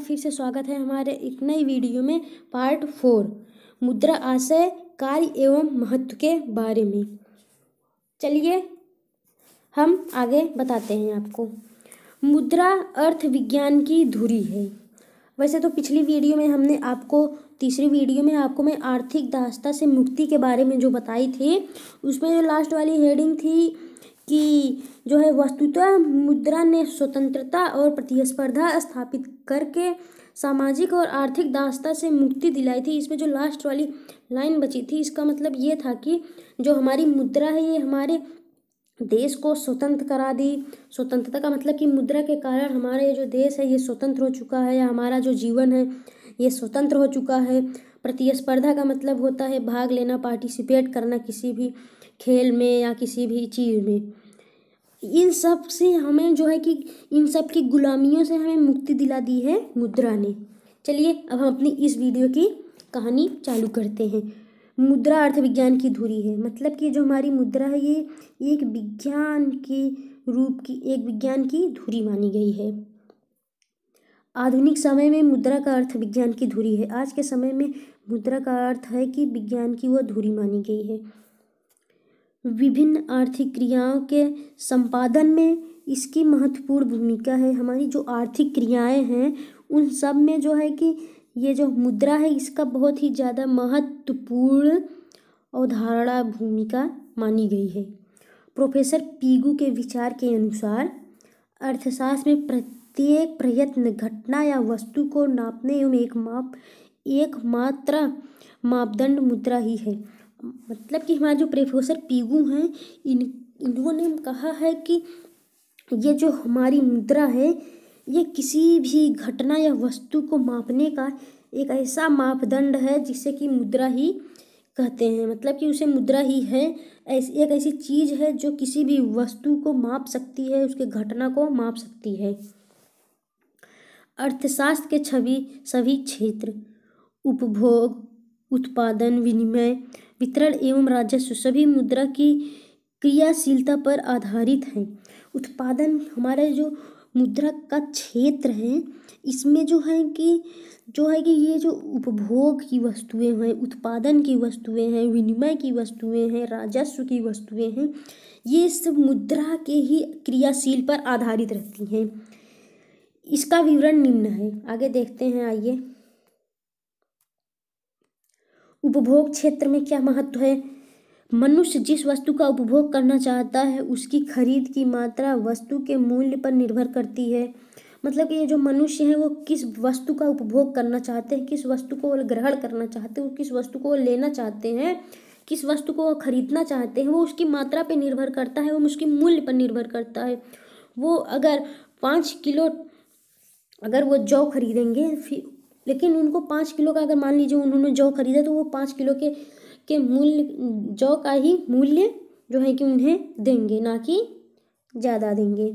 फिर से स्वागत है हमारे एक नई वीडियो में पार्ट 4 मुद्रा आशय कार्य एवं महत्व के बारे में। चलिए हम आगे बताते हैं आपको। मुद्रा अर्थ विज्ञान की धुरी है। वैसे तो पिछली वीडियो में हमने आपको तीसरी वीडियो में आपको मैं आर्थिक दासता से मुक्ति के बारे में जो बताई थी, उसमें जो लास्ट वाली हेडिंग थी कि जो है वस्तुतः मुद्रा ने स्वतंत्रता और प्रतिस्पर्धा स्थापित करके सामाजिक और आर्थिक दासता से मुक्ति दिलाई थी। इसमें जो लास्ट वाली लाइन बची थी, इसका मतलब ये था कि जो हमारी मुद्रा है ये हमारे देश को स्वतंत्र करा दी। स्वतंत्रता का मतलब कि मुद्रा के कारण हमारा ये जो देश है ये स्वतंत्र हो चुका है, या हमारा जो जीवन है ये स्वतंत्र हो चुका है। प्रतिस्पर्धा का मतलब होता है भाग लेना, पार्टिसिपेट करना किसी भी खेल में या किसी भी चीज़ में। इन सब से हमें जो है कि इन सब की गुलामियों से हमें मुक्ति दिला दी है मुद्रा ने। चलिए अब हम अपनी इस वीडियो की कहानी चालू करते हैं। मुद्रा अर्थ विज्ञान की धुरी है, मतलब कि जो हमारी मुद्रा है ये एक विज्ञान की धुरी मानी गई है। आधुनिक समय में मुद्रा का अर्थ विज्ञान की धुरी है। आज के समय में मुद्रा का अर्थ है कि विज्ञान की वह धुरी मानी गई है। विभिन्न आर्थिक क्रियाओं के संपादन में इसकी महत्वपूर्ण भूमिका है। हमारी जो आर्थिक क्रियाएं हैं उन सब में जो है कि ये जो मुद्रा है इसका बहुत ही ज़्यादा महत्वपूर्ण अवधारणा भूमिका मानी गई है। प्रोफेसर पीगू के विचार के अनुसार अर्थशास्त्र में प्रत्येक प्रयत्न घटना या वस्तु को नापने एवं एकमात्र मापदंड मुद्रा ही है। मतलब कि हमारे जो प्रोफेसर पीगू हैं इन्होंने कहा है कि ये जो हमारी मुद्रा है ये किसी भी घटना या वस्तु को मापने का एक ऐसा मापदंड है जिसे कि मुद्रा ही कहते हैं। मतलब कि उसे मुद्रा ही है, एक ऐसी चीज़ है जो किसी भी वस्तु को माप सकती है, उसके घटना को माप सकती है। अर्थशास्त्र के सभी क्षेत्र उपभोग, उत्पादन, विनिमय, वितरण एवं राजस्व सभी मुद्रा की क्रियाशीलता पर आधारित हैं। उत्पादन हमारे जो मुद्रा का क्षेत्र है इसमें जो है कि ये जो उपभोग की वस्तुएं हैं, उत्पादन की वस्तुएं हैं, विनिमय की वस्तुएं हैं, राजस्व की वस्तुएं हैं, ये सब मुद्रा के ही क्रियाशील पर आधारित रहती हैं। इसका विवरण निम्न है, आगे देखते हैं। आइए, उपभोग क्षेत्र में क्या महत्व है। मनुष्य जिस वस्तु का उपभोग करना चाहता है उसकी खरीद की मात्रा वस्तु के मूल्य पर निर्भर करती है। मतलब कि ये जो मनुष्य है वो किस वस्तु का उपभोग करना चाहते हैं, किस वस्तु को वो ग्रहण करना चाहते हैं, किस वस्तु को वो लेना चाहते हैं, किस वस्तु को वो खरीदना चाहते हैं, वो उसकी मात्रा पर निर्भर करता है, वो उसके मूल्य पर निर्भर करता है। वो अगर 5 किलो अगर वो जौ खरीदेंगे, लेकिन उनको 5 किलो का अगर मान लीजिए उन्होंने जौ खरीदा तो वो 5 किलो के मूल्य जौ का ही मूल्य जो है कि उन्हें देंगे, ना कि ज़्यादा देंगे।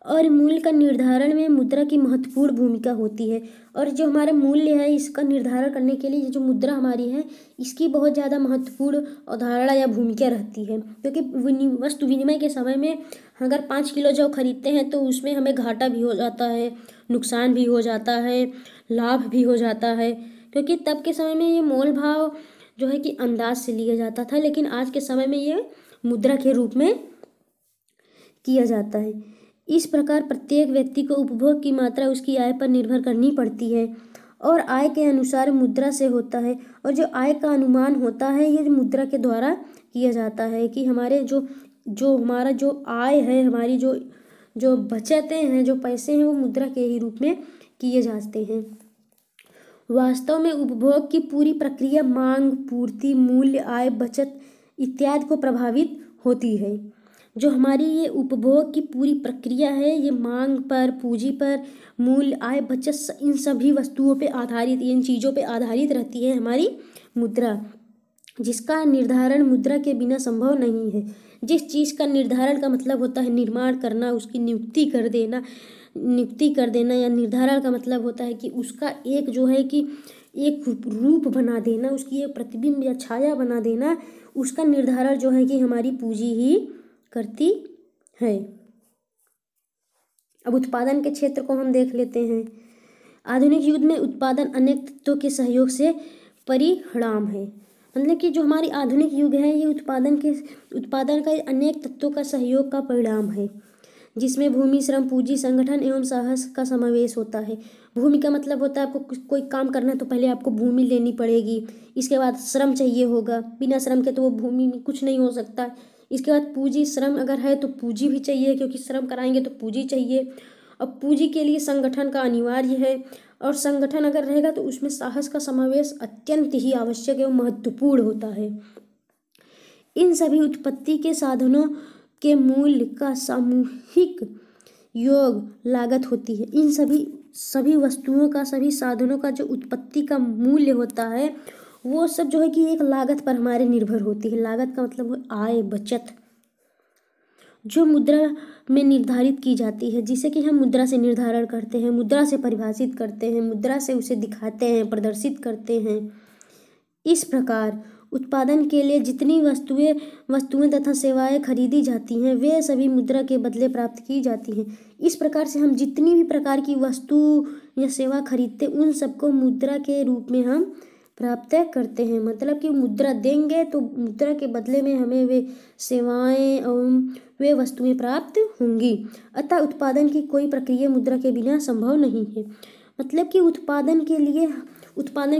और मूल्य का निर्धारण में मुद्रा की महत्वपूर्ण भूमिका होती है। और जो हमारा मूल्य है इसका निर्धारण करने के लिए जो मुद्रा हमारी है इसकी बहुत ज़्यादा महत्वपूर्ण अवधारणा या भूमिका रहती है। क्योंकि वस्तु विनिमय के समय में अगर 5 किलो जौ खरीदते हैं तो उसमें हमें घाटा भी हो जाता है, नुकसान भी हो जाता है, लाभ भी हो जाता है। क्योंकि तब के समय में ये मोल भाव जो है कि अंदाज से लिया जाता था, लेकिन आज के समय में ये मुद्रा के रूप में किया जाता है। इस प्रकार प्रत्येक व्यक्ति को उपभोग की मात्रा उसकी आय पर निर्भर करनी पड़ती है और आय के अनुसार मुद्रा से होता है। और जो आय का अनुमान होता है ये मुद्रा के द्वारा किया जाता है कि हमारे जो हमारा जो आय है, हमारी जो बचतें हैं, जो पैसे हैं वो मुद्रा के ही रूप में किए जाते हैं। वास्तव में उपभोग की पूरी प्रक्रिया मांग, पूर्ति, मूल्य, आय, बचत इत्यादि को प्रभावित होती है। जो हमारी ये उपभोग की पूरी प्रक्रिया है ये मांग पर, पूंजी पर, मूल्य, आय, बचत इन सभी वस्तुओं पे आधारित, इन चीज़ों पे आधारित रहती है हमारी मुद्रा, जिसका निर्धारण मुद्रा के बिना संभव नहीं है। जिस चीज़ का निर्धारण का मतलब होता है निर्माण करना, उसकी नियुक्ति कर देना या निर्धारण का मतलब होता है कि उसका एक जो है कि एक रूप बना देना, उसकी एक प्रतिबिंब या छाया बना देना, उसका निर्धारण जो है कि हमारी पूंजी ही करती है। अब उत्पादन के क्षेत्र को हम देख लेते हैं। आधुनिक युग में उत्पादन अनेक तत्वों के सहयोग से परिणाम है। मतलब कि जो हमारी आधुनिक युग है ये उत्पादन का अनेक तत्वों का सहयोग का परिणाम है, जिसमें भूमि, श्रम, पूंजी, संगठन एवं साहस का समावेश होता है। भूमि का मतलब होता है आपको कोई काम करना है तो पहले आपको भूमि लेनी पड़ेगी, इसके बाद श्रम चाहिए होगा, बिना श्रम के तो वो भूमि में कुछ नहीं हो सकता। इसके बाद पूंजी, श्रम अगर है तो पूंजी भी चाहिए, क्योंकि श्रम कराएंगे तो पूंजी चाहिए। अब पूंजी के लिए संगठन का अनिवार्य है, और संगठन अगर रहेगा तो उसमें साहस का समावेश अत्यंत ही आवश्यक एवं महत्वपूर्ण होता है। इन सभी उत्पत्ति के साधनों के मूल्य का सामूहिक योग लागत होती है। इन सभी वस्तुओं का, सभी साधनों का जो उत्पत्ति का मूल्य होता है वो सब जो है कि एक लागत पर हमारे निर्भर होती है। लागत का मतलब है आय, बचत, जो मुद्रा में निर्धारित की जाती है, जिसे कि हम मुद्रा से निर्धारण करते हैं, मुद्रा से परिभाषित करते हैं, मुद्रा से उसे दिखाते हैं, प्रदर्शित करते हैं। इस प्रकार उत्पादन के लिए जितनी वस्तुएं तथा सेवाएं खरीदी जाती हैं वे सभी मुद्रा के बदले प्राप्त की जाती हैं। इस प्रकार से हम जितनी भी प्रकार की वस्तु या सेवा खरीदते उन सबको मुद्रा के रूप में हम प्राप्त करते हैं। मतलब कि मुद्रा देंगे तो मुद्रा के बदले में हमें वे सेवाएं एवं वे वस्तुएं प्राप्त होंगी। अतः उत्पादन की कोई प्रक्रिया मुद्रा के बिना संभव नहीं है। मतलब कि उत्पादन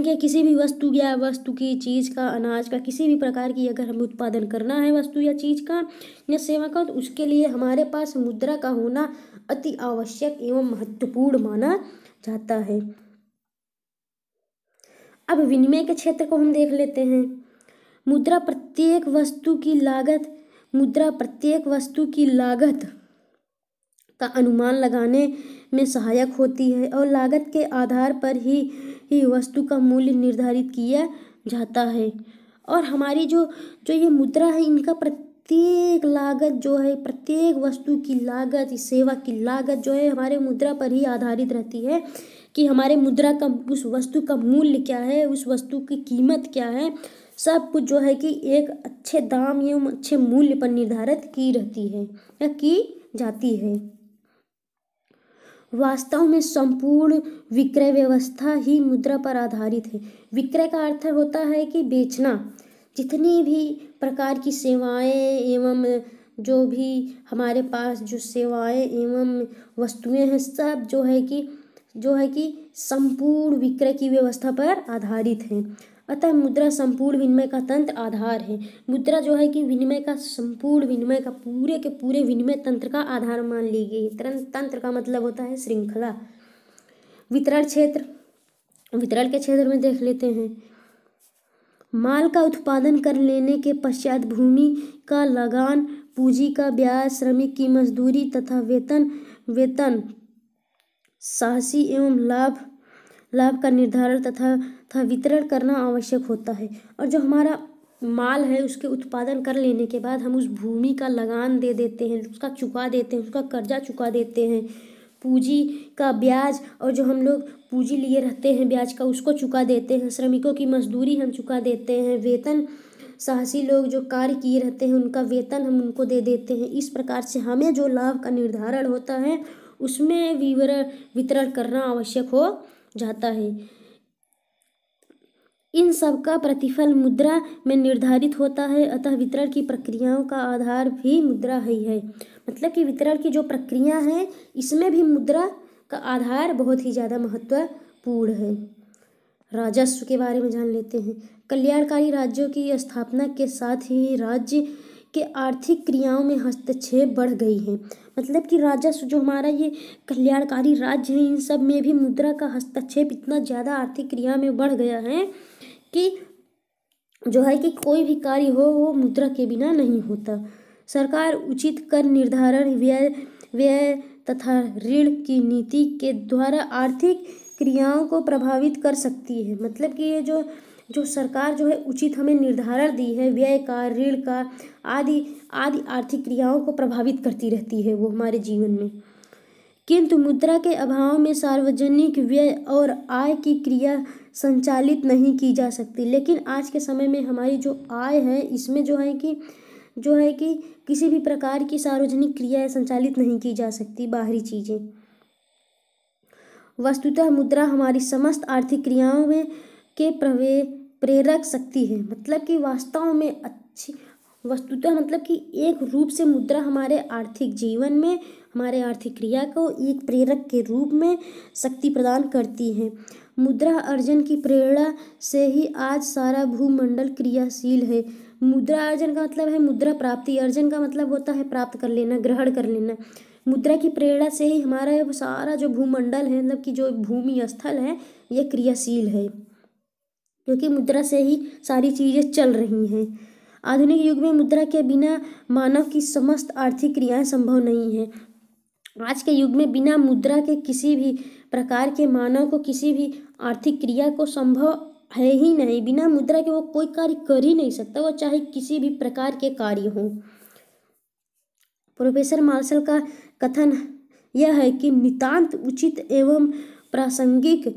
के किसी भी वस्तु की, चीज़ का, अनाज का, किसी भी प्रकार की अगर हमें उत्पादन करना है वस्तु या चीज़ का या सेवा का, तो उसके लिए हमारे पास मुद्रा का होना अति आवश्यक एवं महत्वपूर्ण माना जाता है। अब विनिमय के क्षेत्र को हम देख लेते हैं। मुद्रा प्रत्येक वस्तु की लागत का अनुमान लगाने में सहायक होती है, और लागत के आधार पर ही वस्तु का मूल्य निर्धारित किया जाता है। और हमारी जो ये मुद्रा है इनका प्रत्येक लागत जो है, प्रत्येक वस्तु की लागत, सेवा की लागत जो है हमारे मुद्रा पर ही आधारित रहती है कि हमारे मुद्रा का उस वस्तु का मूल्य क्या है, उस वस्तु की कीमत क्या है। सब कुछ जो है कि एक अच्छे दाम एवं अच्छे मूल्य पर निर्धारित की रहती है या की जाती है। वास्तव में संपूर्ण विक्रय व्यवस्था ही मुद्रा पर आधारित है। विक्रय का अर्थ होता है कि बेचना। जितनी भी प्रकार की सेवाएं एवं जो भी हमारे पास जो सेवाएं एवं वस्तुएं हैं सब जो है कि संपूर्ण विक्रय की व्यवस्था पर आधारित है। अतः मुद्रा संपूर्ण विनिमय का तंत्र आधार है। मुद्रा जो है कि विनिमय का, संपूर्ण विनिमय का, पूरे के पूरे विनिमय तंत्र का आधार मान ली गई। तंत्र का मतलब होता है श्रृंखला। वितरण के क्षेत्र में देख लेते हैं। माल का उत्पादन कर लेने के पश्चात भूमि का लगान, पूंजी का ब्याज, श्रमिक की मजदूरी तथा वेतन साहसी एवं लाभ का निर्धारण तथा वितरण करना आवश्यक होता है। और जो हमारा माल है उसके उत्पादन कर लेने के बाद हम उस भूमि का लगान दे देते हैं, उसका चुका देते हैं, उसका कर्जा चुका देते हैं, पूंजी का ब्याज, और जो हम लोग पूंजी लिए रहते हैं ब्याज का उसको चुका देते हैं, श्रमिकों की मजदूरी हम चुका देते हैं, वेतन साहसी लोग जो कार्य किए रहते हैं उनका वेतन हम उनको दे देते हैं। इस प्रकार से हमें जो लाभ का निर्धारण होता है उसमें वितरण करना आवश्यक हो जाता है। इन सब का प्रतिफल मुद्रा में निर्धारित होता है। अतः वितरण की प्रक्रियाओं का आधार भी मुद्रा ही है। मतलब कि वितरण की जो प्रक्रिया है इसमें भी मुद्रा का आधार बहुत ही ज़्यादा महत्वपूर्ण है। राजस्व के बारे में जान लेते हैं। कल्याणकारी राज्यों की स्थापना के साथ ही राज्य के आर्थिक क्रियाओं में हस्तक्षेप बढ़ गई है। मतलब कि राजस्व जो हमारा ये कल्याणकारी राज्य है इन सब में भी मुद्रा का हस्तक्षेप इतना ज़्यादा आर्थिक क्रिया में बढ़ गया है कि जो है कि कोई भी कार्य हो वो मुद्रा के बिना नहीं होता। सरकार उचित कर निर्धारण, व्यय तथा ऋण की नीति के द्वारा आर्थिक क्रियाओं को प्रभावित कर सकती है। मतलब कि ये जो सरकार जो है उचित हमें निर्धारण दी है व्यय का, ऋण का, आदि आर्थिक क्रियाओं को प्रभावित करती रहती है वो हमारे जीवन में। किंतु मुद्रा के अभाव में सार्वजनिक व्यय और आय की क्रिया संचालित नहीं की जा सकती। लेकिन आज के समय में हमारी जो आय है इसमें जो है कि किसी भी प्रकार की सार्वजनिक क्रियाएं संचालित नहीं की जा सकती, बाहरी चीज़ें। वस्तुतः मुद्रा हमारी समस्त आर्थिक क्रियाओं में के प्रेरक शक्ति है। मतलब कि वास्तव में अच्छी वस्तुतः मतलब कि एक रूप से मुद्रा हमारे आर्थिक जीवन में हमारे आर्थिक क्रिया को एक प्रेरक के रूप में शक्ति प्रदान करती है। मुद्रा अर्जन की प्रेरणा से ही आज सारा भूमंडल क्रियाशील है। मुद्रा अर्जन का मतलब है मुद्रा प्राप्ति, अर्जन का मतलब होता है प्राप्त कर लेना, ग्रहण कर लेना। मुद्रा की प्रेरणा से ही हमारा सारा जो भूमंडल है मतलब कि जो भूमि स्थल है ये क्रियाशील है, क्योंकि मुद्रा से ही सारी चीज़ें चल रही हैं। आधुनिक युग में मुद्रा के बिना मानव की समस्त आर्थिक क्रियाएं संभव नहीं है। आज के युग में बिना मुद्रा के किसी भी प्रकार के मानव को किसी भी आर्थिक क्रिया को संभव है ही नहीं। बिना मुद्रा के वो कोई कार्य कर ही नहीं सकता, वो चाहे किसी भी प्रकार के कार्य हों। प्रोफेसर मार्शल का कथन यह है कि नितांत उचित एवं प्रासंगिक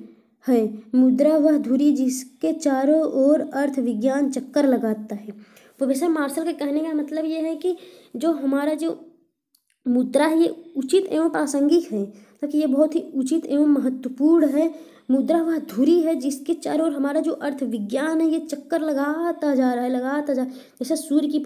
है मुद्रा वह धुरी जिसके चारों ओर अर्थ विज्ञान चक्कर लगाता है। प्रोफेसर मार्शल के कहने का मतलब ये है कि जो हमारा जो मुद्रा है ये उचित एवं प्रासंगिक है, क्योंकि ये बहुत ही उचित एवं महत्वपूर्ण है। मुद्रा वह धुरी है जिसके चारों ओर हमारा जो अर्थ विज्ञान है ये चक्कर लगाता जा रहा है, लगाता जा। जैसे सूर्य की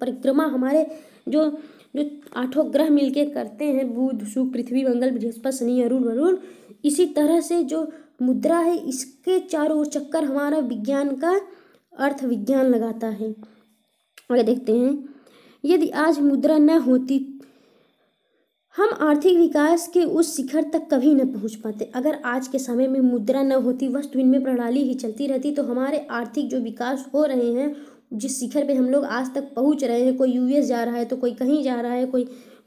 परिक्रमा हमारे जो जो 8 ग्रह मिलके करते हैं, बुध शुक्र पृथ्वी मंगल बृहस्पति शनि अरुण वरुण, इसी तरह से जो मुद्रा है इसके चारों ओर चक्कर हमारा विज्ञान का अर्थ विज्ञान लगाता है। आगे देखते हैं, यदि आज मुद्रा न होती हम आर्थिक विकास के उस शिखर तक कभी न पहुंच पाते। अगर आज के समय में मुद्रा न होती, वस्तु विनिमय प्रणाली ही चलती रहती, तो हमारे आर्थिक जो विकास हो रहे हैं, जिस शिखर पे हम लोग आज तक पहुंच रहे हैं, कोई यूएस जा रहा है तो कोई कहीं जा रहा है,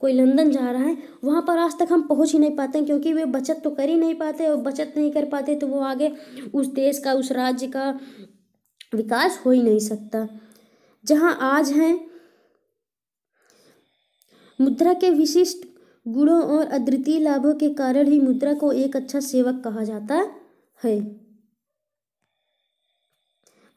कोई लंदन जा रहा है, वहाँ पर आज तक हम पहुंच ही नहीं पाते, क्योंकि वे बचत तो कर ही नहीं पाते, और बचत नहीं कर पाते तो वो आगे उस देश का उस राज्य का विकास हो ही नहीं सकता। जहाँ आज हैं मुद्रा के विशिष्ट गुणों और अद्वितीय लाभों के कारण ही मुद्रा को एक अच्छा सेवक कहा जाता है।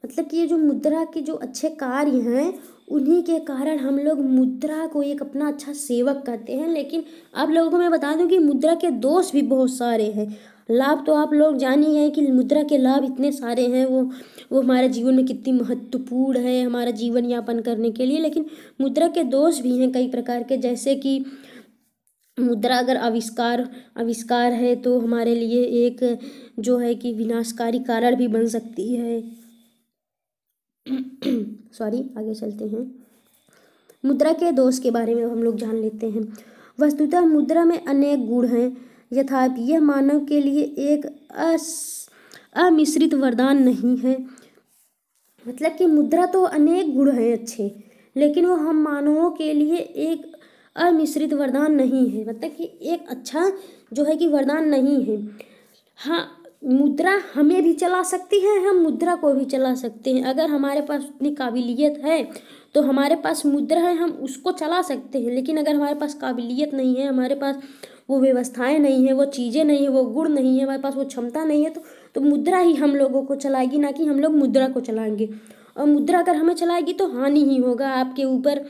मतलब कि ये जो मुद्रा के जो अच्छे कार्य हैं उन्हीं के कारण हम लोग मुद्रा को एक अपना अच्छा सेवक कहते हैं। लेकिन आप लोगों को मैं बता दूं कि मुद्रा के दोष भी बहुत सारे हैं। लाभ तो आप लोग जान ही हैं कि मुद्रा के लाभ इतने सारे हैं, वो हमारे जीवन में कितनी महत्वपूर्ण है हमारा जीवन यापन करने के लिए। लेकिन मुद्रा के दोष भी हैं कई प्रकार के, जैसे कि मुद्रा अगर आविष्कार है तो हमारे लिए एक जो है कि विनाशकारी कारण भी बन सकती है। आगे चलते हैं, मुद्रा के दोष के बारे में हम लोग जान लेते हैं। वस्तुतः मुद्रा में अनेक गुण हैं, यथापि यह मानव के लिए एक अमिश्रित वरदान नहीं है। मतलब कि मुद्रा तो अनेक गुण हैं अच्छे, लेकिन वो हम मानवों के लिए एक अमिश्रित वरदान नहीं है। मतलब कि एक अच्छा जो है कि वरदान नहीं है। हाँ, मुद्रा हमें भी चला सकती है, हम मुद्रा को भी चला सकते हैं। अगर हमारे पास उतनी काबिलियत है तो हमारे पास मुद्रा है, हम उसको चला सकते हैं। लेकिन अगर हमारे पास काबिलियत नहीं है, हमारे पास वो व्यवस्थाएं नहीं है, वो चीज़ें नहीं है, वो गुण नहीं है, हमारे पास वो क्षमता नहीं है, तो मुद्रा ही हम लोगों को चलाएगी, ना कि हम लोग मुद्रा को चलाएंगे। और मुद्रा अगर हमें चलाएगी तो हानि ही होगा। आपके ऊपर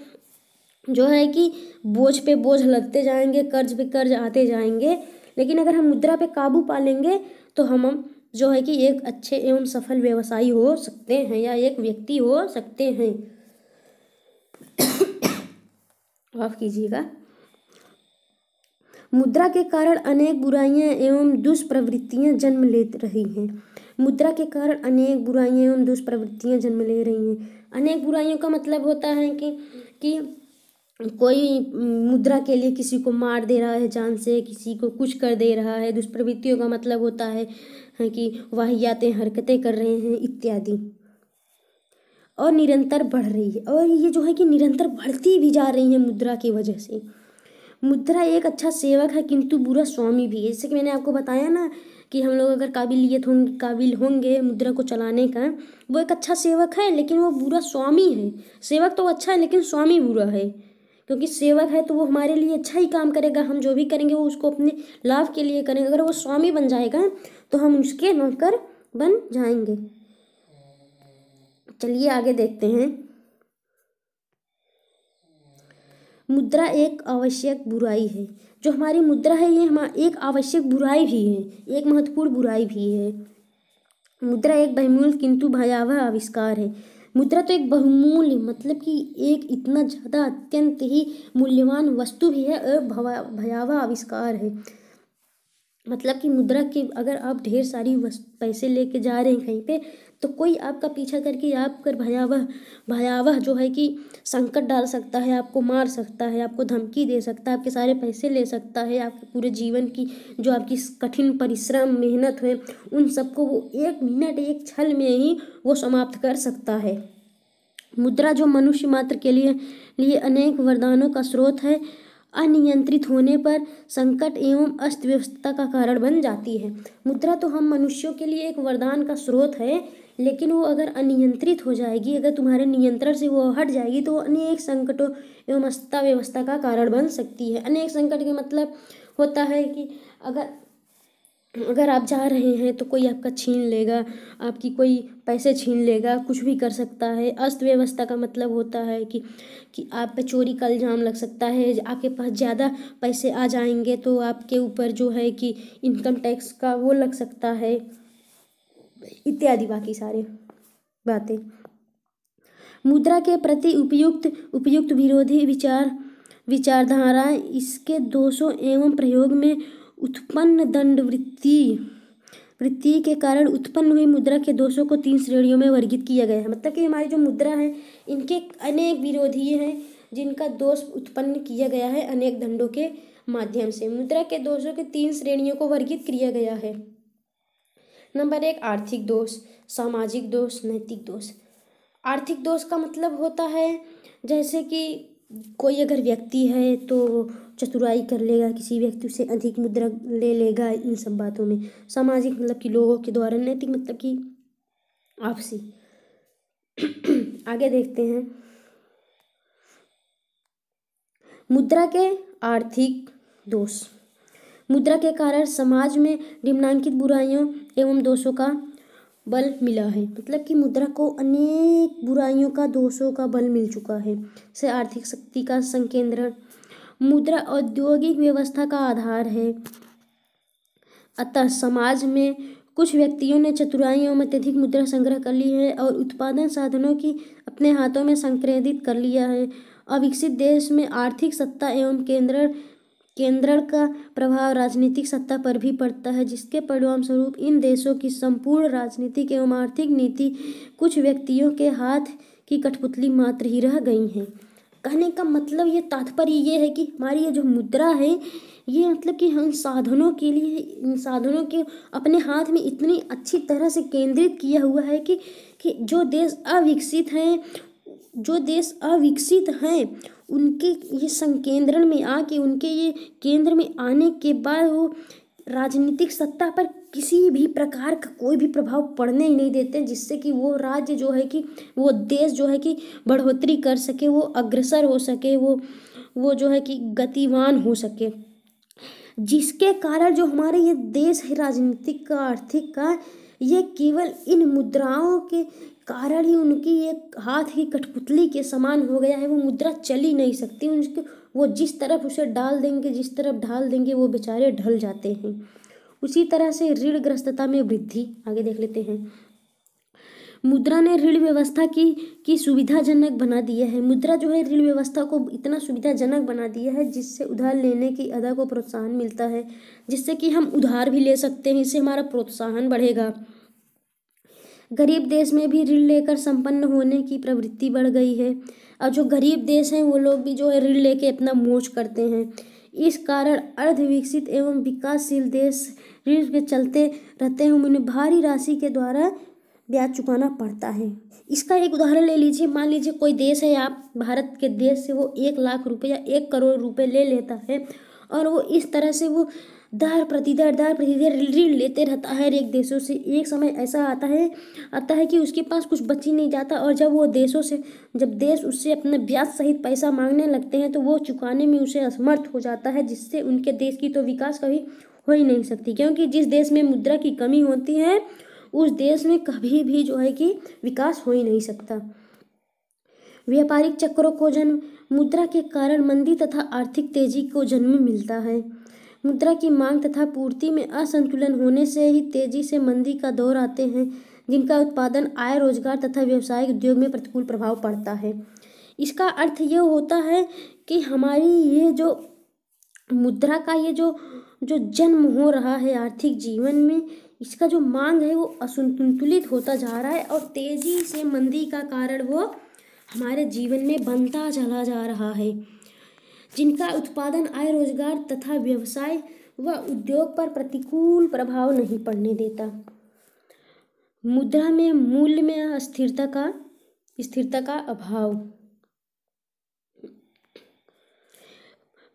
जो है कि बोझ पे बोझ लगते जाएंगे, कर्ज पे कर्ज आते जाएंगे। लेकिन अगर हम मुद्रा पे काबू पा लेंगे तो हम जो है कि एक अच्छे एवं सफल व्यवसायी हो सकते हैं या एक व्यक्ति हो सकते हैं। माफ कीजिएगा। मुद्रा के कारण अनेक बुराइयां एवं दुष्प्रवृत्तियां जन्म ले रही हैं। मुद्रा के कारण अनेक बुराइयां एवं दुष्प्रवृत्तियां जन्म ले रही हैं। अनेक बुराइयों का मतलब होता है कि कोई मुद्रा के लिए किसी को मार दे रहा है जान से, किसी को कुछ कर दे रहा है। दुष्प्रवृत्तियों का मतलब होता है कि वाहियातें हरकतें कर रहे हैं इत्यादि, और निरंतर बढ़ रही है। और ये जो है कि निरंतर बढ़ती भी जा रही है मुद्रा की वजह से। मुद्रा एक अच्छा सेवक है किंतु बुरा स्वामी भी है। जैसे कि मैंने आपको बताया ना कि हम लोग अगर काबिल होंगे मुद्रा को चलाने का, वो एक अच्छा सेवक है लेकिन वो बुरा स्वामी है। सेवक तो अच्छा है लेकिन स्वामी बुरा है, क्योंकि सेवक है तो वो हमारे लिए अच्छा ही काम करेगा। हम जो भी करेंगे वो उसको अपने लाभ के लिए करेंगे। अगर वो स्वामी बन जाएगा तो हम उसके नौकर बन जाएंगे। चलिए आगे देखते हैं। मुद्रा एक आवश्यक बुराई है। जो हमारी मुद्रा है ये एक आवश्यक बुराई भी है, एक महत्वपूर्ण बुराई भी है। मुद्रा एक बहुमूल्य किंतु भयावह आविष्कार है। मुद्रा तो एक बहुमूल्य मतलब कि एक इतना ज़्यादा अत्यंत ही मूल्यवान वस्तु भी है और भयावह आविष्कार है। मतलब कि मुद्रा के अगर आप ढेर सारी पैसे लेके जा रहे हैं कहीं पे, तो कोई आपका पीछा करके आप कर भयावह जो है कि संकट डाल सकता है, आपको मार सकता है, आपको धमकी दे सकता है, आपके सारे पैसे ले सकता है, आपके पूरे जीवन की जो आपकी कठिन परिश्रम मेहनत है उन सबको वो एक मिनट एक क्षण में ही वो समाप्त कर सकता है। मुद्रा जो मनुष्य मात्र के लिए अनेक वरदानों का स्रोत है, अनियंत्रित होने पर संकट एवं अस्त व्यवस्था का कारण बन जाती है। मुद्रा तो हम मनुष्यों के लिए एक वरदान का स्रोत है, लेकिन वो अगर अनियंत्रित हो जाएगी, अगर तुम्हारे नियंत्रण से वो हट जाएगी तो अनेक संकटों एवं अस्ता व्यवस्था का कारण बन सकती है। अनेक संकट के मतलब होता है कि अगर आप जा रहे हैं तो कोई आपका छीन लेगा, आपकी कोई पैसे छीन लेगा, कुछ भी कर सकता है। अस्त व्यवस्था का मतलब होता है कि आप पे चोरी का इल्ज़ाम लग सकता है, आपके पास ज़्यादा पैसे आ जाएंगे तो आपके ऊपर जो है कि इनकम टैक्स का वो लग सकता है, इत्यादि बाकी सारे बातें। मुद्रा के प्रति उपयुक्त विरोधी विचारधारा इसके दोषों एवं प्रयोग में उत्पन्न दंड वृत्ति के कारण उत्पन्न हुई मुद्रा के दोषों को 3 श्रेणियों में वर्गीकृत किया गया है। मतलब कि हमारी जो मुद्रा है इनके अनेक विरोधी हैं जिनका दोष उत्पन्न किया गया है अनेक दंडों के माध्यम से। मुद्रा के दोषों के 3 श्रेणियों को वर्गीकृत किया गया है। नंबर 1 आर्थिक दोष, सामाजिक दोष, नैतिक दोष। आर्थिक दोष का मतलब होता है जैसे कि कोई अगर व्यक्ति है तो चतुराई कर लेगा, किसी व्यक्ति से अधिक मुद्रा ले लेगा, इन सब बातों में। सामाजिक मतलब कि लोगों के द्वारा, नैतिक मतलब कि आपसी। आगे देखते हैं मुद्रा के आर्थिक दोष। मुद्रा के कारण समाज में निम्नलिखित बुराइयों एवं दोषों का बल मिला है। मतलब कि मुद्रा को अनेक बुराइयों का दोषों का बल मिल चुका है। से आर्थिक शक्ति का संकेंद्रण, मुद्रा औद्योगिक व्यवस्था का आधार है। अतः समाज में कुछ व्यक्तियों ने चतुराई एवं अत्यधिक मुद्रा संग्रह कर ली है और उत्पादन साधनों की अपने हाथों में संकेंद्रित कर लिया है। अविकसित देश में आर्थिक सत्ता एवं केंद्रण का प्रभाव राजनीतिक सत्ता पर भी पड़ता है, जिसके परिणाम स्वरूप इन देशों की संपूर्ण राजनीतिक एवं आर्थिक नीति कुछ व्यक्तियों के हाथ की कठपुतली मात्र ही रह गई हैं। कहने का मतलब ये तात्पर्य ये है कि हमारी ये जो मुद्रा है ये मतलब कि हम साधनों के लिए इन साधनों के अपने हाथ में इतनी अच्छी तरह से केंद्रित किया हुआ है कि जो देश अविकसित हैं उनके ये संकेंद्रण में आके, उनके ये केंद्र में आने के बाद वो राजनीतिक सत्ता पर किसी भी प्रकार का कोई भी प्रभाव पड़ने ही नहीं देते, जिससे कि वो राज्य जो है कि वो देश जो है कि बढ़ोतरी कर सके, वो अग्रसर हो सके, वो जो है कि गतिवान हो सके। जिसके कारण जो हमारे ये देश है राजनीतिक का, आर्थिक का, ये केवल इन मुद्राओं के कारण ही उनकी एक हाथ की कठपुतली के समान हो गया है। वो मुद्रा चल ही नहीं सकती, उनके वो जिस तरफ उसे डाल देंगे, जिस तरफ ढाल देंगे वो बेचारे ढल जाते हैं। उसी तरह से ऋणग्रस्तता में वृद्धि, आगे देख लेते हैं। मुद्रा ने ऋण व्यवस्था की सुविधाजनक बना दिया है। मुद्रा जो है ऋण व्यवस्था को इतना सुविधाजनक बना दिया है जिससे उधार लेने की अदा को प्रोत्साहन मिलता है, जिससे कि हम उधार भी ले सकते हैं, इससे हमारा प्रोत्साहन बढ़ेगा। गरीब देश में भी ऋण लेकर संपन्न होने की प्रवृत्ति बढ़ गई है और जो गरीब देश हैं वो लोग भी जो है ऋण लेके अपना मौज करते हैं। इस कारण अर्धविकसित एवं विकासशील देश ऋण के चलते रहते हैं, उन्हें भारी राशि के द्वारा ब्याज चुकाना पड़ता है। इसका एक उदाहरण ले लीजिए, मान लीजिए कोई देश है, आप भारत के देश से वो 1 लाख रुपए या 1 करोड़ रुपए ले लेता है और वो इस तरह से वो दर प्रतिदर ऋण लेते रहता है हर एक देशों से। एक समय ऐसा आता है कि उसके पास कुछ बच ही नहीं जाता और जब देश उससे अपना ब्याज सहित पैसा मांगने लगते हैं तो वो चुकाने में उसे असमर्थ हो जाता है, जिससे उनके देश की तो विकास कभी हो ही नहीं सकती, क्योंकि जिस देश में मुद्रा की कमी होती है उस देश में कभी भी जो है कि विकास हो ही नहीं सकता। व्यापारिक चक्रों को जन्म, मुद्रा के कारण मंदी तथा आर्थिक तेजी को जन्म मिलता है। मुद्रा की मांग तथा पूर्ति में असंतुलन होने से ही तेजी से मंदी का दौर आते हैं, जिनका उत्पादन, आय, रोजगार तथा व्यावसायिक उद्योग में प्रतिकूल प्रभाव पड़ता है। इसका अर्थ ये होता है कि हमारी ये जो मुद्रा का ये जो जो जन्म हो रहा है आर्थिक जीवन में, इसका जो मांग है वो असंतुलित होता जा रहा है और तेजी से मंदी का कारण वो हमारे जीवन में बनता चला जा रहा है, जिनका उत्पादन, आय, रोजगार तथा व्यवसाय व उद्योग पर प्रतिकूल प्रभाव नहीं पड़ने देता। मुद्रा में मूल्य में स्थिरता का अभाव।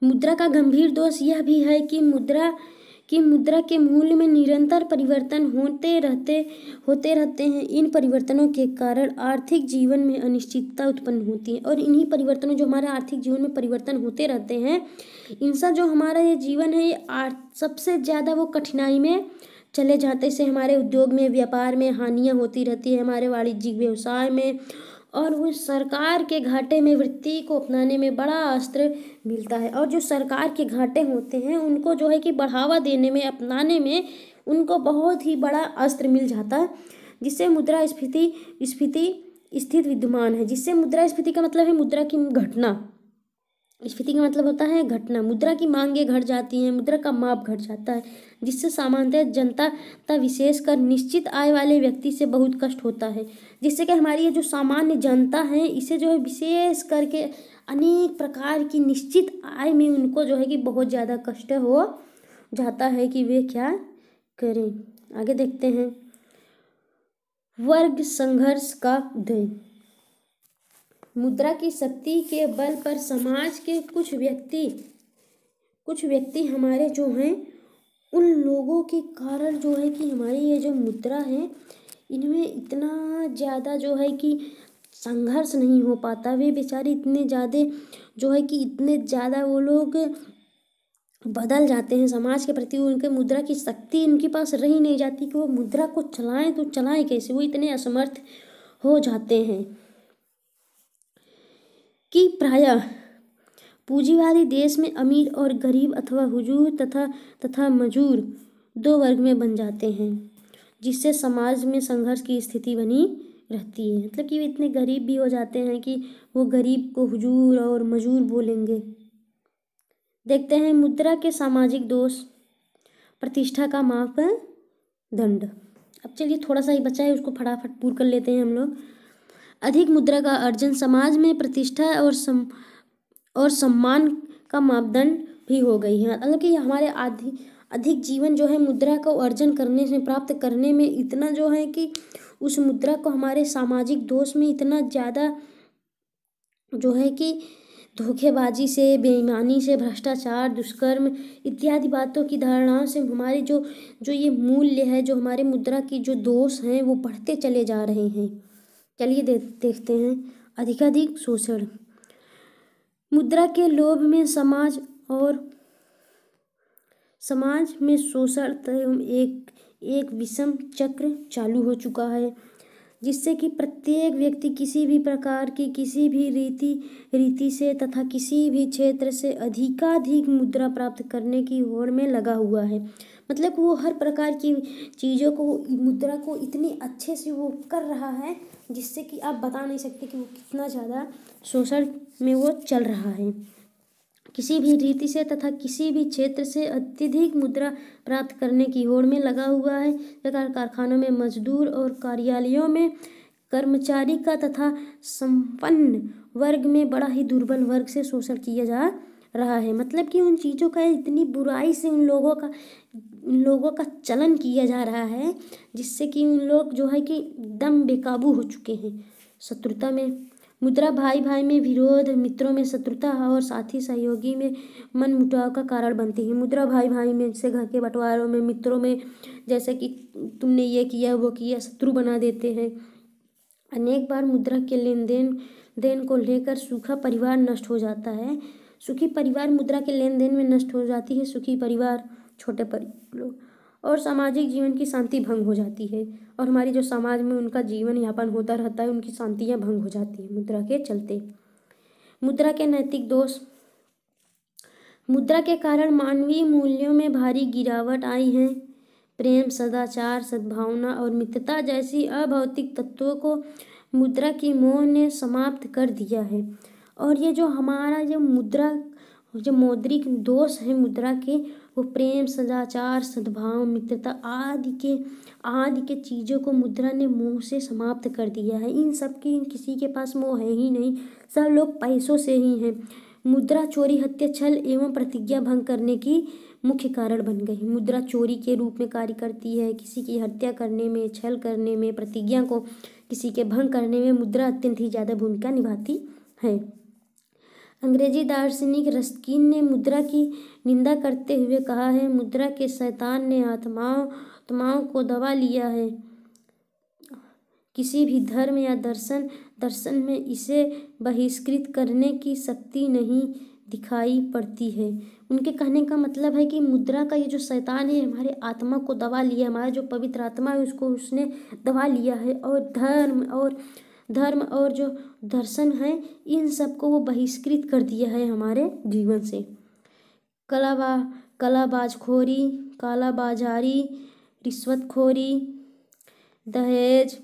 मुद्रा का गंभीर दोष यह भी है कि मुद्रा के मूल्य में निरंतर परिवर्तन होते रहते हैं। इन परिवर्तनों के कारण आर्थिक जीवन में अनिश्चितता उत्पन्न होती है और इन्हीं परिवर्तनों, जो हमारे आर्थिक जीवन में परिवर्तन होते रहते हैं, इनसे जो हमारा ये जीवन है ये सबसे ज़्यादा वो कठिनाई में चले जाते हैं। इससे हमारे उद्योग में, व्यापार में हानियाँ होती रहती है, हमारे वाणिज्यिक व्यवसाय में, और वो सरकार के घाटे में वृत्ति को अपनाने में बड़ा अस्त्र मिलता है। और जो सरकार के घाटे होते हैं उनको जो है कि बढ़ावा देने में, अपनाने में उनको बहुत ही बड़ा अस्त्र मिल जाता है, जिससे मुद्रास्फीति स्थिति विद्यमान है। जिससे मुद्रास्फीति का मतलब है मुद्रा की घटना, स्फीति का मतलब होता है घटना। मुद्रा की मांगें घट जाती हैं, मुद्रा का माप घट जाता है, जिससे सामान्यतः जनता तथा विशेषकर निश्चित आय वाले व्यक्ति से बहुत कष्ट होता है। जिससे कि हमारी ये जो सामान्य जनता है, इसे जो है विशेष करके अनेक प्रकार की निश्चित आय में उनको जो है कि बहुत ज़्यादा कष्ट हो जाता है कि वे क्या करें। आगे देखते हैं, वर्ग संघर्ष का उदय। मुद्रा की शक्ति के बल पर समाज के कुछ व्यक्ति हमारे जो हैं, उन लोगों के कारण जो है कि हमारी ये जो मुद्रा है इनमें इतना ज़्यादा जो है कि संघर्ष नहीं हो पाता। वे बेचारे इतने ज़्यादा जो है कि इतने ज़्यादा वो लोग बदल जाते हैं समाज के प्रति। उनके मुद्रा की शक्ति उनके पास रही नहीं जाती कि वो मुद्रा को चलाएं, तो चलाएं कैसे, वो इतने असमर्थ हो जाते हैं कि प्रायः पूंजीवादी देश में अमीर और गरीब अथवा हुजूर तथा मजूर दो वर्ग में बन जाते हैं, जिससे समाज में संघर्ष की स्थिति बनी रहती है। मतलब कि वे इतने गरीब भी हो जाते हैं कि वो गरीब को हुजूर और मजूर बोलेंगे। देखते हैं मुद्रा के सामाजिक दोष, प्रतिष्ठा का मापदंड। अब चलिए थोड़ा सा ही बचा है, उसको फटाफट पूरा कर लेते हैं हम लोग। अधिक मुद्रा का अर्जन समाज में प्रतिष्ठा और सम्मान का मापदंड भी हो गई है। मतलब कि हमारे अधिक जीवन जो है मुद्रा को अर्जन करने से, प्राप्त करने में इतना जो है कि उस मुद्रा को हमारे सामाजिक दोष में इतना ज़्यादा जो है कि धोखेबाजी से, बेईमानी से, भ्रष्टाचार, दुष्कर्म इत्यादि बातों की धारणाओं से हमारी जो ये मूल्य है, जो हमारे मुद्रा की जो दोष हैं वो बढ़ते चले जा रहे हैं। चलिए देखते हैं, अधिकाधिक शोषण। मुद्रा के लोभ में समाज में शोषण एक विषम चक्र चालू हो चुका है, जिससे कि प्रत्येक व्यक्ति किसी भी प्रकार की, किसी भी रीति से तथा किसी भी क्षेत्र से अधिकाधिक मुद्रा प्राप्त करने की होड़ में लगा हुआ है। मतलब वो हर प्रकार की चीज़ों को, मुद्रा को इतनी अच्छे से वो कर रहा है, जिससे कि आप बता नहीं सकते कि वो कितना ज़्यादा शोषण में वो चल रहा है। किसी भी रीति से तथा किसी भी क्षेत्र से अत्यधिक मुद्रा प्राप्त करने की होड़ में लगा हुआ है। कारखानों में मजदूर और कार्यालयों में कर्मचारी का तथा संपन्न वर्ग में बड़ा ही दुर्बल वर्ग से शोषण किया जा रहा है। मतलब कि उन चीज़ों का इतनी बुराई से उन लोगों का चलन किया जा रहा है, जिससे कि उन लोग जो है कि दम बेकाबू हो चुके हैं। शत्रुता में मुद्रा भाई भाई में विरोध, मित्रों में शत्रुता और साथी सहयोगी में मनमुटाव का कारण बनती है। मुद्रा भाई भाई में, जैसे घर के बंटवारों में, मित्रों में, जैसे कि तुमने ये किया वो किया, शत्रु बना देते हैं। अनेक बार मुद्रा के लेन देन को लेकर सूखा परिवार नष्ट हो जाता है। सुखी परिवार मुद्रा के लेन देन में नष्ट हो जाती है। सुखी परिवार, छोटे परिवार और सामाजिक जीवन की शांति भंग हो जाती है, और हमारी जो समाज में उनका जीवन यापन होता रहता है, उनकी शांतियाँ भंग हो जाती हैं मुद्रा के चलते। मुद्रा के नैतिक दोष। मुद्रा के कारण मानवीय मूल्यों में भारी गिरावट आई है। प्रेम, सदाचार, सद्भावना और मित्रता जैसी अभौतिक तत्वों को मुद्रा की मोह ने समाप्त कर दिया है। और ये जो हमारा जो मौद्रिक दोष है मुद्रा के, वो प्रेम, सदाचार, सद्भाव, मित्रता आदि के चीज़ों को मुद्रा ने मोह से समाप्त कर दिया है। इन सब की किसी के पास मोह है ही नहीं, सब लोग पैसों से ही हैं। मुद्रा चोरी, हत्या, छल एवं प्रतिज्ञा भंग करने की मुख्य कारण बन गई। मुद्रा चोरी के रूप में कार्य करती है। किसी की हत्या करने में, छल करने में, प्रतिज्ञा को किसी के भंग करने में मुद्रा अत्यंत ही ज़्यादा भूमिका निभाती है। अंग्रेजी दार्शनिक रस्किन ने मुद्रा की निंदा करते हुए कहा है, मुद्रा के शैतान ने आत्माओं को दबा लिया है। किसी भी धर्म या दर्शन में इसे बहिष्कृत करने की शक्ति नहीं दिखाई पड़ती है। उनके कहने का मतलब है कि मुद्रा का ये जो शैतान है हमारे आत्मा को दबा लिया, हमारा जो पवित्र आत्मा है उसको उसने दबा लिया है, और धर्म और जो दर्शन है इन सब को वो बहिष्कृत कर दिया है हमारे जीवन से। कलाबाजखोरी, कालाबाजारी, रिश्वतखोरी, दहेज,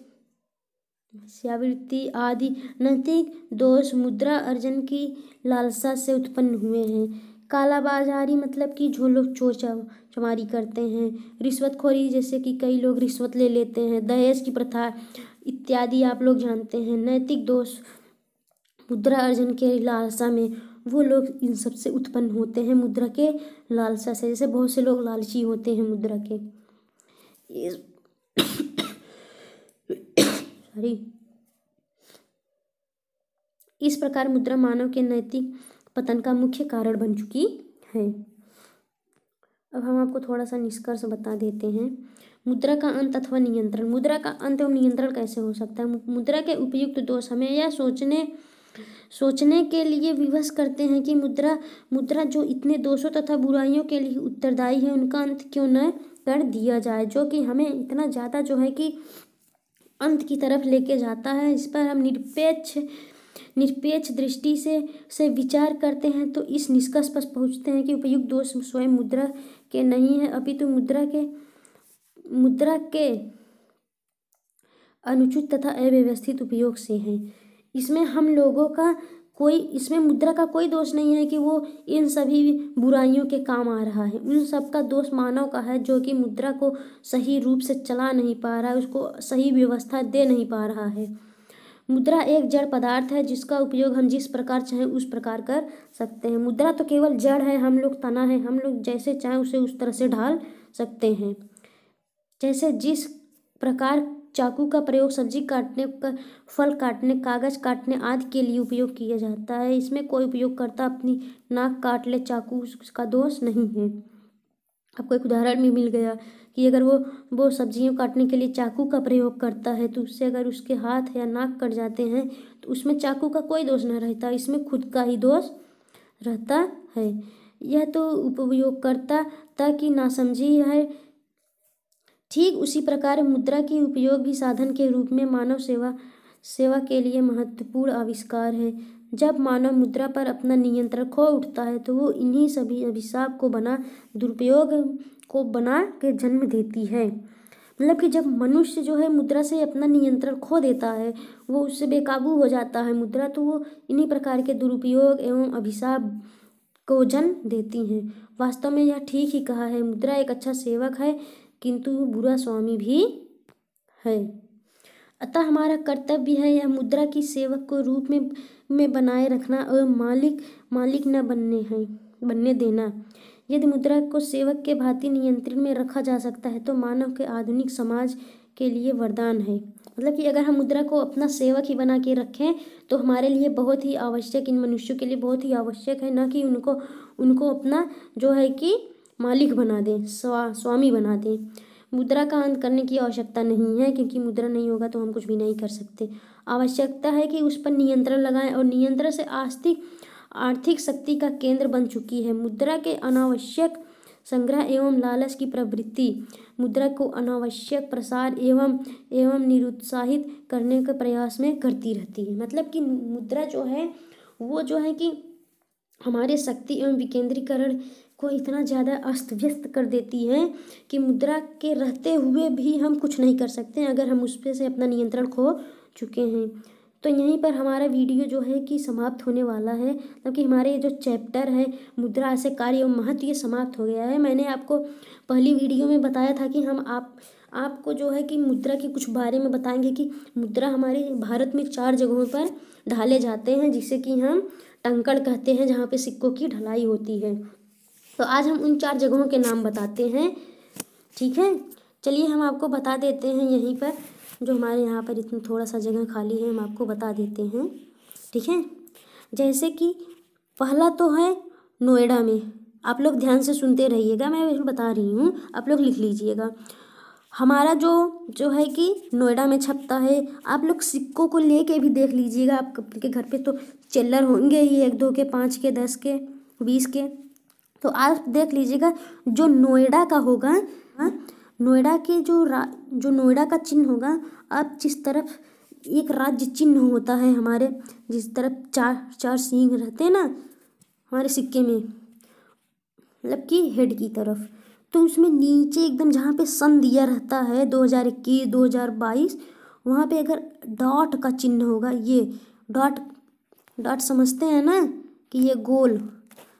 वेश्यावृत्ति आदि नैतिक दोष मुद्रा अर्जन की लालसा से उत्पन्न हुए हैं। कालाबाजारी मतलब कि जो लोग चोर चमारी करते हैं। रिश्वतखोरी जैसे कि कई लोग रिश्वत ले लेते हैं। दहेज की प्रथा इत्यादि आप लोग जानते हैं। नैतिक दोष मुद्रा अर्जन के लालसा में वो लोग इन सब से उत्पन्न होते हैं, मुद्रा के लालसा से। जैसे बहुत से लोग लालची होते हैं मुद्रा के। इस प्रकार मुद्रा मानव के नैतिक पतन का मुख्य कारण बन चुकी है। अब हम आपको थोड़ा सा निष्कर्ष बता देते हैं। मुद्रा का अंत अथवा नियंत्रण। मुद्रा का अंत एवं नियंत्रण कैसे हो सकता है? मुद्रा के उपयुक्त दोष हमें यह सोचने के लिए विवश करते हैं कि मुद्रा जो इतने दोषों तथा बुराइयों के लिए उत्तरदायी है, उनका अंत क्यों न कर दिया जाए, जो कि हमें इतना ज़्यादा जो है कि अंत की तरफ लेके जाता है। इस पर हम निरपेक्ष दृष्टि से विचार करते हैं तो इस निष्कर्ष पर पहुंचते हैं कि उपयुक्त दोष स्वयं मुद्रा के नहीं है, अपितु मुद्रा के अनुचित तथा अव्यवस्थित उपयोग से हैं। इसमें मुद्रा का कोई दोष नहीं है कि वो इन सभी बुराइयों के काम आ रहा है। उन सब का दोष मानव का है, जो कि मुद्रा को सही रूप से चला नहीं पा रहा है, उसको सही व्यवस्था दे नहीं पा रहा है। मुद्रा एक जड़ पदार्थ है जिसका उपयोग हम जिस प्रकार चाहें उस प्रकार कर सकते हैं। मुद्रा तो केवल जड़ है, हम लोग तना है, हम लोग जैसे चाहें उसे उस तरह से ढाल सकते हैं। जैसे जिस प्रकार चाकू का प्रयोग सब्जी काटने, फल काटने, कागज काटने आदि के लिए उपयोग किया जाता है, इसमें कोई उपयोगकर्ता अपनी नाक काट ले, चाकू उसका दोष नहीं है। आपको एक उदाहरण भी मिल गया कि अगर वो सब्जियों काटने के लिए चाकू का प्रयोग करता है तो उससे अगर उसके हाथ या नाक कट जाते हैं तो उसमें चाकू का कोई दोष न रहता, इसमें खुद का ही दोष रहता है। यह तो उपयोगकर्ता की नासमझी है। ठीक उसी प्रकार मुद्रा की उपयोग भी साधन के रूप में मानव सेवा के लिए महत्वपूर्ण आविष्कार है। जब मानव मुद्रा पर अपना नियंत्रण खो उठता है तो वो इन्हीं सभी अभिशाप को दुरुपयोग को बना के जन्म देती है। मतलब कि जब मनुष्य जो है मुद्रा से अपना नियंत्रण खो देता है, वो उससे बेकाबू हो जाता है मुद्रा, तो वो इन्हीं प्रकार के दुरुपयोग एवं अभिशाप को जन्म देती हैं। वास्तव में यह ठीक ही कहा है, मुद्रा एक अच्छा सेवक है किंतु बुरा स्वामी भी है। अतः हमारा कर्तव्य है यह मुद्रा की सेवक को रूप में बनाए रखना और मालिक न बनने देना। यदि मुद्रा को सेवक के भांति नियंत्रण में रखा जा सकता है तो मानव के आधुनिक समाज के लिए वरदान है। मतलब कि अगर हम मुद्रा को अपना सेवक ही बना के रखें तो हमारे लिए बहुत ही आवश्यक, इन मनुष्यों के लिए बहुत ही आवश्यक है, न कि उनको अपना जो है कि मालिक बना दें, स्वामी बना दें। मुद्रा का अंत करने की आवश्यकता नहीं है, क्योंकि मुद्रा नहीं होगा तो हम कुछ भी नहीं कर सकते। आवश्यकता है कि उस पर नियंत्रण लगाएं, और नियंत्रण से आर्थिक शक्ति का केंद्र बन चुकी है। मुद्रा के अनावश्यक संग्रह एवं लालच की प्रवृत्ति मुद्रा को अनावश्यक प्रसार एवं निरुत्साहित करने के प्रयास में करती रहती है। मतलब कि मुद्रा जो है वो जो है कि हमारे शक्ति एवं विकेंद्रीकरण को इतना ज़्यादा अस्त व्यस्त कर देती है कि मुद्रा के रहते हुए भी हम कुछ नहीं कर सकते अगर हम उस पे से अपना नियंत्रण खो चुके हैं। तो यहीं पर हमारा वीडियो जो है कि समाप्त होने वाला है, क्योंकि हमारे जो चैप्टर है मुद्रा से कार्य एवं महत्व ये समाप्त हो गया है। मैंने आपको पहली वीडियो में बताया था कि हम आपको जो है कि मुद्रा के कुछ बारे में बताएंगे कि मुद्रा हमारे भारत में 4 जगहों पर ढाले जाते हैं, जिसे कि हम टंकण कहते हैं, जहाँ पे सिक्कों की ढलाई होती है। तो आज हम उन 4 जगहों के नाम बताते हैं, ठीक है। चलिए हम आपको बता देते हैं, यहीं पर जो हमारे यहाँ पर इतना थोड़ा सा जगह खाली है हम आपको बता देते हैं, ठीक है। जैसे कि पहला तो है नोएडा में, आप लोग ध्यान से सुनते रहिएगा, मैं बता रही हूँ, आप लोग लिख लीजिएगा। हमारा जो है कि नोएडा में छपता है। आप लोग सिक्कों को लेके भी देख लीजिएगा, आपके घर पे तो चिल्लर होंगे ही 1 2 के 5 के 10 के 20 के, तो आप देख लीजिएगा जो नोएडा का होगा, नोएडा के जो नोएडा का चिन्ह होगा, अब जिस तरफ एक राज्य चिन्ह होता है हमारे, जिस तरफ 4 सींग रहते हैं ना हमारे सिक्के में, मतलब कि हेड की तरफ, तो उसमें नीचे एकदम जहाँ पे सन दिया रहता है 2021 2022, वहाँ पे अगर डॉट का चिन्ह होगा, ये डॉट समझते हैं ना कि ये गोल,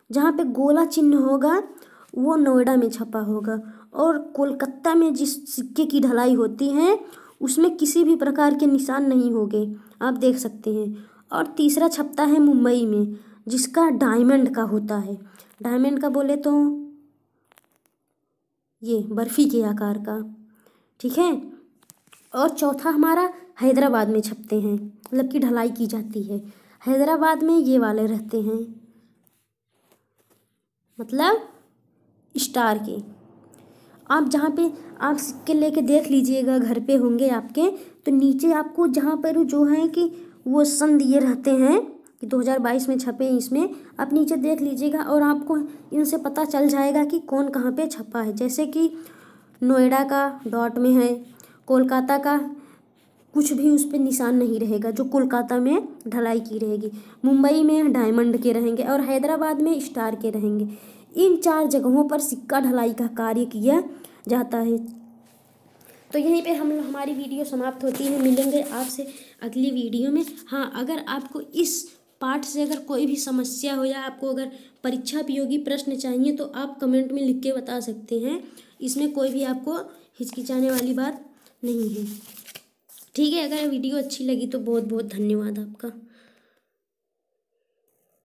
जहाँ पे गोला चिन्ह होगा वो नोएडा में छपा होगा। और कोलकाता में जिस सिक्के की ढलाई होती है उसमें किसी भी प्रकार के निशान नहीं होंगे, आप देख सकते हैं। और तीसरा छपता है मुंबई में, जिसका डायमंड का होता है, डायमंड का बोले तो ये बर्फ़ी के आकार का, ठीक है। और चौथा हमारा हैदराबाद में छपते हैं, मतलब कि ढलाई की जाती है। हैदराबाद में ये वाले रहते हैं, मतलब स्टार के। आप जहाँ पे आप सिक्के लेके देख लीजिएगा, घर पे होंगे आपके, तो नीचे आपको जहाँ पर जो है कि वो सन दिए रहते हैं कि 2022 में छपे, इसमें आप नीचे देख लीजिएगा और आपको इनसे पता चल जाएगा कि कौन कहाँ पे छपा है। जैसे कि नोएडा का डॉट में है, कोलकाता का कुछ भी उस पर निशान नहीं रहेगा, जो कोलकाता में ढलाई की रहेगी, मुंबई में डायमंड के रहेंगे और हैदराबाद में स्टार के रहेंगे। इन 4 जगहों पर सिक्का ढलाई का कार्य किया जाता है। तो यहीं पे हमारी वीडियो समाप्त होती है। मिलेंगे आपसे अगली वीडियो में। हाँ, अगर आपको इस पाठ से अगर कोई भी समस्या हो या आपको अगर परीक्षा उपयोगी प्रश्न चाहिए तो आप कमेंट में लिख के बता सकते हैं, इसमें कोई भी आपको हिचकिचाने वाली बात नहीं है, ठीक है। अगर वीडियो अच्छी लगी तो बहुत बहुत धन्यवाद आपका।